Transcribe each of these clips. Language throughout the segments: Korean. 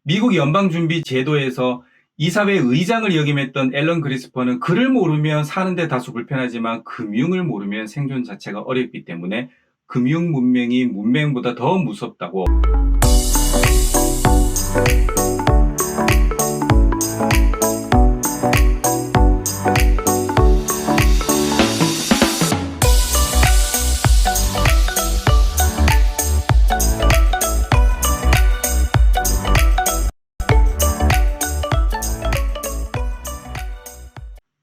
미국 연방준비제도에서 이사회 의장을 역임했던 앨런 그리스퍼는 글을 모르면 사는데 다소 불편하지만 금융을 모르면 생존 자체가 어렵기 때문에 금융 문맹이 문맹보다 더 무섭다고.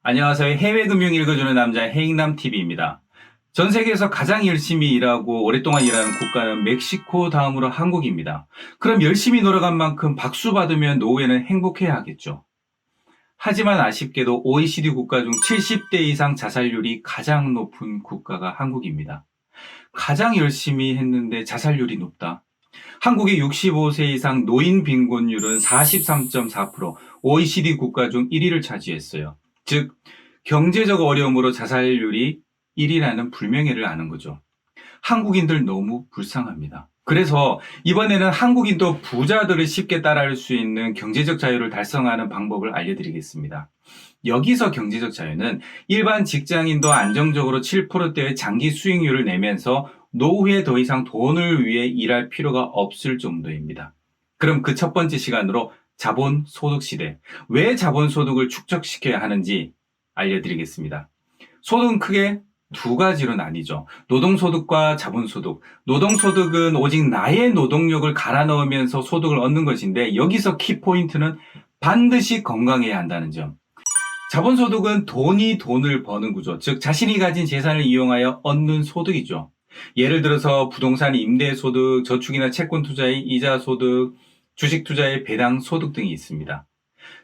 안녕하세요. 해외 금융 읽어주는 남자 해익남TV입니다. 전 세계에서 가장 열심히 일하고 오랫동안 일하는 국가는 멕시코 다음으로 한국입니다. 그럼 열심히 노력한 만큼 박수 받으면 노후에는 행복해야 하겠죠. 하지만 아쉽게도 OECD 국가 중 70대 이상 자살률이 가장 높은 국가가 한국입니다. 가장 열심히 했는데 자살률이 높다. 한국의 65세 이상 노인 빈곤율은 43.4%, OECD 국가 중 1위를 차지했어요. 즉, 경제적 어려움으로 자살률이 1위라는 불명예를 아는 거죠. 한국인들 너무 불쌍합니다. 그래서 이번에는 한국인도 부자들을 쉽게 따라할 수 있는 경제적 자유를 달성하는 방법을 알려드리겠습니다. 여기서 경제적 자유는 일반 직장인도 안정적으로 7%대의 장기 수익률을 내면서 노후에 더 이상 돈을 위해 일할 필요가 없을 정도입니다. 그럼 그 첫 번째 시간으로 자본소득 시대, 왜 자본소득을 축적시켜야 하는지 알려드리겠습니다. 소득은 크게 두 가지로 나뉘죠. 노동소득과 자본소득. 노동소득은 오직 나의 노동력을 갈아 넣으면서 소득을 얻는 것인데 여기서 키포인트는 반드시 건강해야 한다는 점. 자본소득은 돈이 돈을 버는 구조, 즉 자신이 가진 재산을 이용하여 얻는 소득이죠. 예를 들어서 부동산 임대소득, 저축이나 채권 투자의 이자소득, 주식 투자의 배당 소득 등이 있습니다.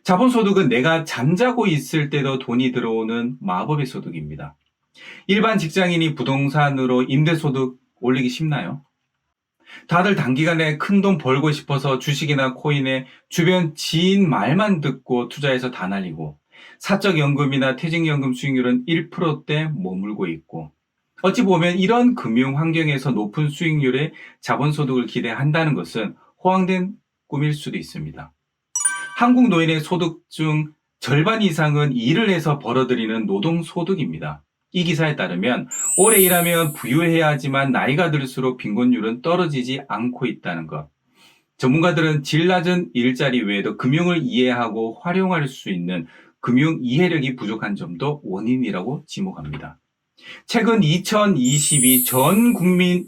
자본소득은 내가 잠자고 있을 때도 돈이 들어오는 마법의 소득입니다. 일반 직장인이 부동산으로 임대소득 올리기 쉽나요? 다들 단기간에 큰 돈 벌고 싶어서 주식이나 코인에 주변 지인 말만 듣고 투자해서 다 날리고 사적연금이나 퇴직연금 수익률은 1%대 머물고 있고 어찌 보면 이런 금융 환경에서 높은 수익률의 자본소득을 기대한다는 것은 허황된 꿈일 수도 있습니다. 한국 노인의 소득 중 절반 이상은 일을 해서 벌어들이는 노동소득입니다. 이 기사에 따르면 오래 일하면 부유해야 하지만 나이가 들수록 빈곤율은 떨어지지 않고 있다는 것. 전문가들은 질 낮은 일자리 외에도 금융을 이해하고 활용할 수 있는 금융 이해력이 부족한 점도 원인이라고 지목합니다. 최근 2022 전 국민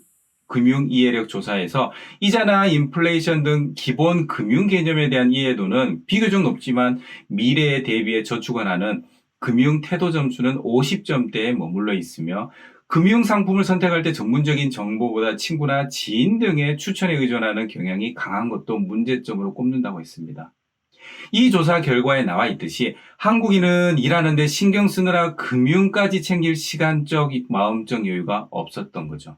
금융 이해력 조사에서 이자나 인플레이션 등 기본 금융 개념에 대한 이해도는 비교적 높지만 미래에 대비해 저축을 하는 금융 태도 점수는 50점대에 머물러 있으며 금융 상품을 선택할 때 전문적인 정보보다 친구나 지인 등의 추천에 의존하는 경향이 강한 것도 문제점으로 꼽는다고 했습니다. 이 조사 결과에 나와 있듯이 한국인은 일하는데 신경 쓰느라 금융까지 챙길 시간적, 마음적 여유가 없었던 거죠.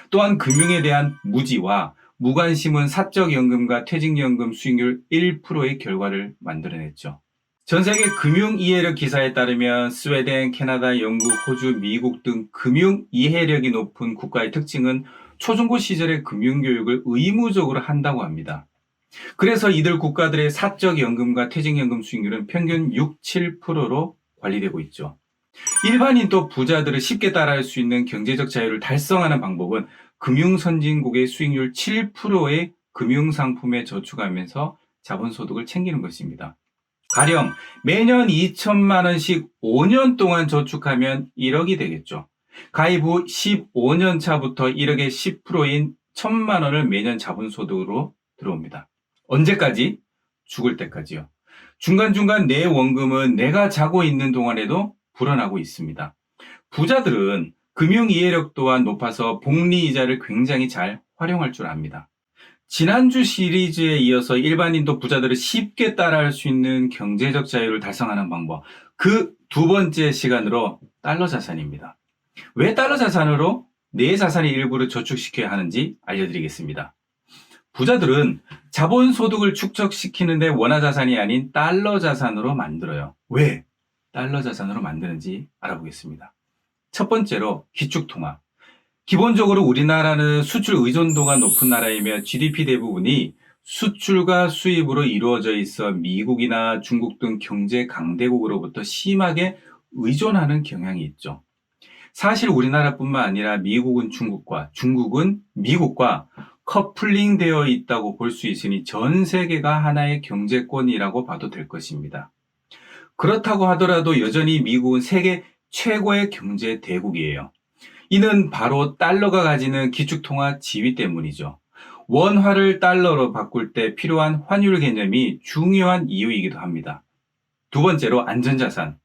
또한 금융에 대한 무지와 무관심은 사적연금과 퇴직연금 수익률 1%의 결과를 만들어냈죠. 전세계 금융 이해력 기사에 따르면 스웨덴, 캐나다, 영국, 호주, 미국 등 금융 이해력이 높은 국가의 특징은 초중고 시절에 금융교육을 의무적으로 한다고 합니다. 그래서 이들 국가들의 사적연금과 퇴직연금 수익률은 평균 6, 7%로 관리되고 있죠. 일반인도 부자들을 쉽게 따라할 수 있는 경제적 자유를 달성하는 방법은 금융선진국의 수익률 7%의 금융상품에 저축하면서 자본소득을 챙기는 것입니다. 가령 매년 2천만 원씩 5년 동안 저축하면 1억이 되겠죠. 가입 후 15년 차부터 1억의 10%인 1,000만 원을 매년 자본소득으로 들어옵니다. 언제까지? 죽을 때까지요. 중간중간 내 원금은 내가 자고 있는 동안에도 불어나고 있습니다. 부자들은 금융 이해력 또한 높아서 복리 이자를 굉장히 잘 활용할 줄 압니다. 지난주 시리즈에 이어서 일반인도 부자들을 쉽게 따라할 수 있는 경제적 자유를 달성하는 방법, 그 두 번째 시간으로 달러 자산입니다. 왜 달러 자산으로 내 자산의 일부를 저축시켜야 하는지 알려드리겠습니다. 부자들은 자본소득을 축적시키는데 원화 자산이 아닌 달러 자산으로 만들어요. 왜 달러 자산으로 만드는지 알아보겠습니다. 첫 번째로 기축통화. 기본적으로 우리나라는 수출 의존도가 높은 나라이며 GDP 대부분이 수출과 수입으로 이루어져 있어 미국이나 중국 등 경제 강대국으로부터 심하게 의존하는 경향이 있죠. 사실 우리나라뿐만 아니라 미국은 중국과, 중국은 미국과 커플링 되어 있다고 볼 수 있으니 전 세계가 하나의 경제권이라고 봐도 될 것입니다. 그렇다고 하더라도 여전히 미국은 세계 최고의 경제 대국이에요. 이는 바로 달러가 가지는 기축통화 지위 때문이죠. 원화를 달러로 바꿀 때 필요한 환율 개념이 중요한 이유이기도 합니다. 두 번째로 안전자산.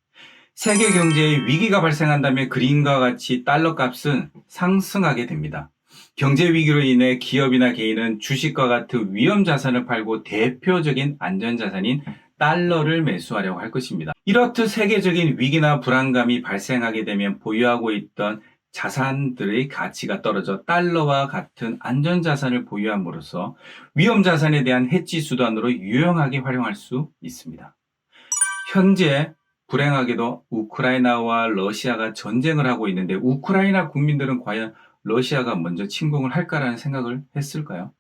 세계 경제에 위기가 발생한다면 그림과 같이 달러 값은 상승하게 됩니다. 경제 위기로 인해 기업이나 개인은 주식과 같은 위험 자산을 팔고 대표적인 안전자산인 달러를 매수하려고 할 것입니다. 이렇듯 세계적인 위기나 불안감이 발생하게 되면 보유하고 있던 자산들의 가치가 떨어져 달러와 같은 안전자산을 보유함으로써 위험자산에 대한 해지 수단으로 유용하게 활용할 수 있습니다. 현재 불행하게도 우크라이나와 러시아가 전쟁을 하고 있는데 우크라이나 국민들은 과연 러시아가 먼저 침공을 할까라는 생각을 했을까요?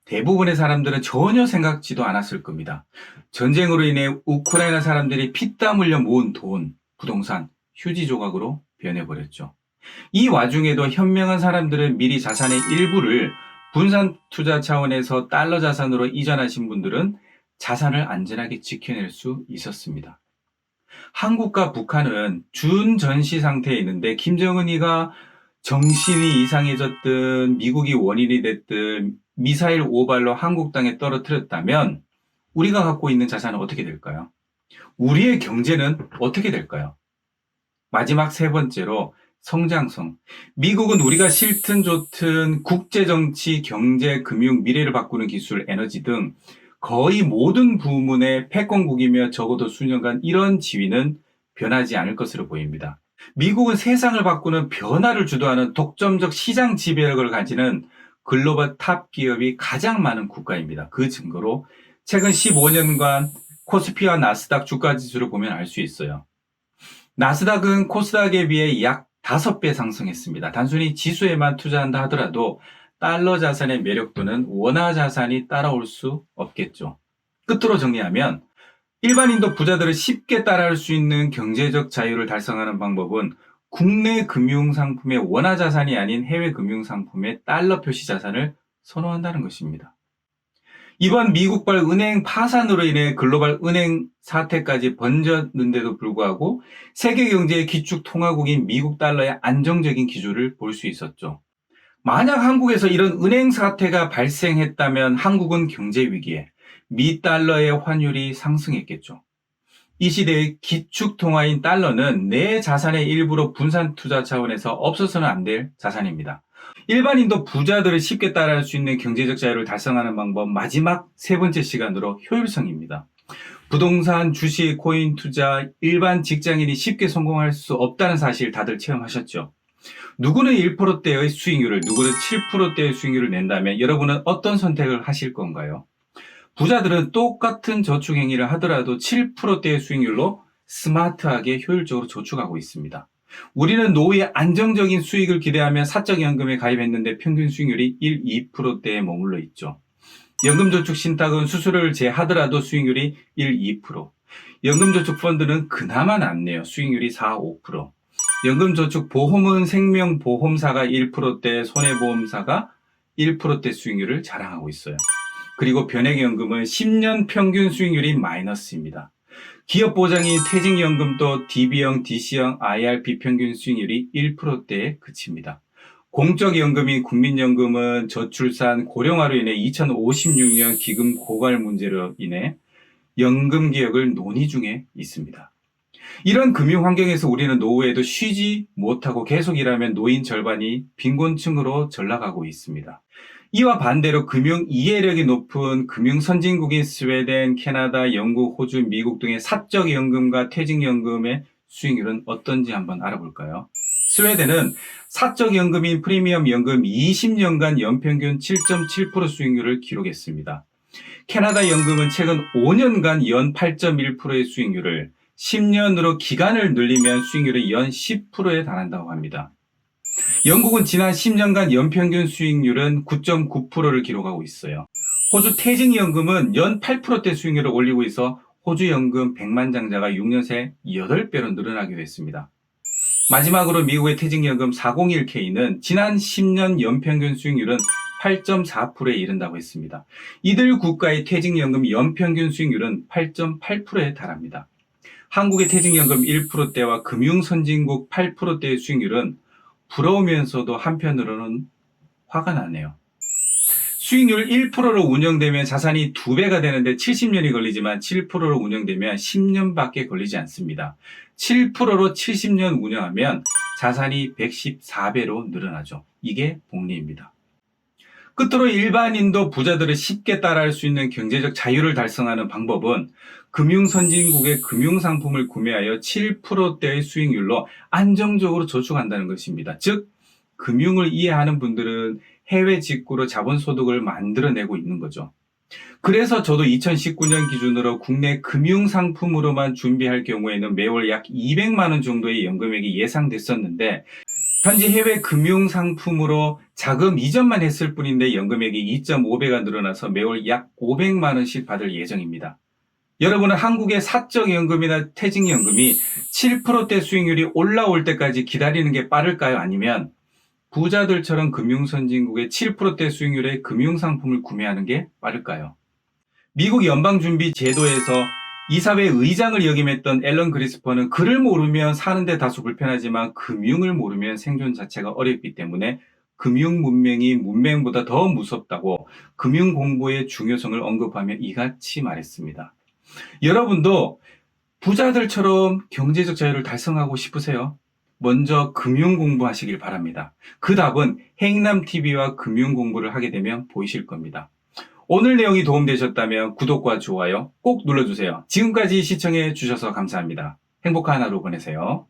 대부분의 사람들은 전혀 생각지도 않았을 겁니다. 전쟁으로 인해 우크라이나 사람들이 피땀 흘려 모은 돈, 부동산, 휴지 조각으로 변해버렸죠. 이 와중에도 현명한 사람들은 미리 자산의 일부를 분산 투자 차원에서 달러 자산으로 이전하신 분들은 자산을 안전하게 지켜낼 수 있었습니다. 한국과 북한은 준전시 상태에 있는데 김정은이가 정신이 이상해졌든 미국이 원인이 됐든 미사일 오발로 한국 땅에 떨어뜨렸다면 우리가 갖고 있는 자산은 어떻게 될까요? 우리의 경제는 어떻게 될까요? 마지막 세 번째로 성장성. 미국은 우리가 싫든 좋든 국제정치, 경제, 금융, 미래를 바꾸는 기술, 에너지 등 거의 모든 부문의 패권국이며 적어도 수년간 이런 지위는 변하지 않을 것으로 보입니다. 미국은 세상을 바꾸는 변화를 주도하는 독점적 시장 지배력을 가지는 글로벌 탑 기업이 가장 많은 국가입니다. 그 증거로 최근 15년간 코스피와 나스닥 주가 지수를 보면 알 수 있어요. 나스닥은 코스닥에 비해 약 5배 상승했습니다. 단순히 지수에만 투자한다 하더라도 달러 자산의 매력도는 원화 자산이 따라올 수 없겠죠. 끝으로 정리하면 일반인도 부자들을 쉽게 따라할 수 있는 경제적 자유를 달성하는 방법은 국내 금융상품의 원화 자산이 아닌 해외 금융상품의 달러 표시 자산을 선호한다는 것입니다. 이번 미국발 은행 파산으로 인해 글로벌 은행 사태까지 번졌는데도 불구하고 세계 경제의 기축 통화국인 미국 달러의 안정적인 기조를 볼 수 있었죠. 만약 한국에서 이런 은행 사태가 발생했다면 한국은 경제 위기에 미 달러의 환율이 상승했겠죠. 이 시대의 기축 통화인 달러는 내 자산의 일부로 분산 투자 차원에서 없어서는 안 될 자산입니다. 일반인도 부자들을 쉽게 따라할 수 있는 경제적 자유를 달성하는 방법 마지막 세 번째 시간으로 효율성입니다. 부동산, 주식, 코인 투자, 일반 직장인이 쉽게 성공할 수 없다는 사실 다들 체험하셨죠? 누구는 1%대의 수익률을, 누구는 7%대의 수익률을 낸다면 여러분은 어떤 선택을 하실 건가요? 부자들은 똑같은 저축 행위를 하더라도 7%대의 수익률로 스마트하게 효율적으로 저축하고 있습니다. 우리는 노후에 안정적인 수익을 기대하며 사적연금에 가입했는데 평균 수익률이 1, 2%대에 머물러 있죠. 연금저축 신탁은 수수료를 제하더라도 수익률이 1, 2%. 연금저축 펀드는 그나마 낫네요. 수익률이 4, 5%. 연금저축 보험은 생명보험사가 1%대, 손해보험사가 1%대 수익률을 자랑하고 있어요. 그리고 변액연금은 10년 평균 수익률이 마이너스입니다. 기업보장인 퇴직연금도 DB형, DC형, IRP 평균 수익률이 1%대에 그칩니다. 공적연금인 국민연금은 저출산, 고령화로 인해 2056년 기금 고갈 문제로 인해 연금개혁을 논의 중에 있습니다. 이런 금융 환경에서 우리는 노후에도 쉬지 못하고 계속 일하면 노인 절반이 빈곤층으로 전락하고 있습니다. 이와 반대로 금융 이해력이 높은 금융 선진국인 스웨덴, 캐나다, 영국, 호주, 미국 등의 사적연금과 퇴직연금의 수익률은 어떤지 한번 알아볼까요? 스웨덴은 사적연금인 프리미엄 연금 20년간 연평균 7.7% 수익률을 기록했습니다. 캐나다 연금은 최근 5년간 연 8.1%의 수익률을 10년으로 기간을 늘리면 수익률이 연 10%에 달한다고 합니다. 영국은 지난 10년간 연평균 수익률은 9.9%를 기록하고 있어요. 호주 퇴직연금은 연 8%대 수익률을 올리고 있어 호주 연금 100만 장자가 6년 새 8배로 늘어나기도 했습니다. 마지막으로 미국의 퇴직연금 401k는 지난 10년 연평균 수익률은 8.4%에 이른다고 했습니다. 이들 국가의 퇴직연금 연평균 수익률은 8.8%에 달합니다. 한국의 퇴직연금 1%대와 금융선진국 8%대의 수익률은 부러우면서도 한편으로는 화가 나네요. 수익률 1%로 운영되면 자산이 2배가 되는데 70년이 걸리지만 7%로 운영되면 10년밖에 걸리지 않습니다. 7%로 70년 운영하면 자산이 114배로 늘어나죠. 이게 복리입니다. 끝으로 일반인도 부자들을 쉽게 따라할 수 있는 경제적 자유를 달성하는 방법은 금융선진국의 금융상품을 구매하여 7%대의 수익률로 안정적으로 저축한다는 것입니다. 즉, 금융을 이해하는 분들은 해외 직구로 자본소득을 만들어내고 있는 거죠. 그래서 저도 2019년 기준으로 국내 금융상품으로만 준비할 경우에는 매월 약 200만 원 정도의 연금액이 예상됐었는데 현재 해외 금융상품으로 자금 이전만 했을 뿐인데 연금액이 2.5배가 늘어나서 매월 약 500만 원씩 받을 예정입니다. 여러분은 한국의 사적연금이나 퇴직연금이 7%대 수익률이 올라올 때까지 기다리는 게 빠를까요? 아니면 부자들처럼 금융선진국의 7%대 수익률의 금융상품을 구매하는 게 빠를까요? 미국 연방준비제도에서 이사회 의장을 역임했던 앨런 그리스퍼는 글을 모르면 사는데 다소 불편하지만 금융을 모르면 생존 자체가 어렵기 때문에 금융 문맹이 문맹보다 더 무섭다고 금융 공부의 중요성을 언급하며 이같이 말했습니다. 여러분도 부자들처럼 경제적 자유를 달성하고 싶으세요? 먼저 금융 공부하시길 바랍니다. 그 답은 행남TV와 금융 공부를 하게 되면 보이실 겁니다. 오늘 내용이 도움되셨다면 구독과 좋아요 꼭 눌러주세요. 지금까지 시청해 주셔서 감사합니다. 행복한 하루 보내세요.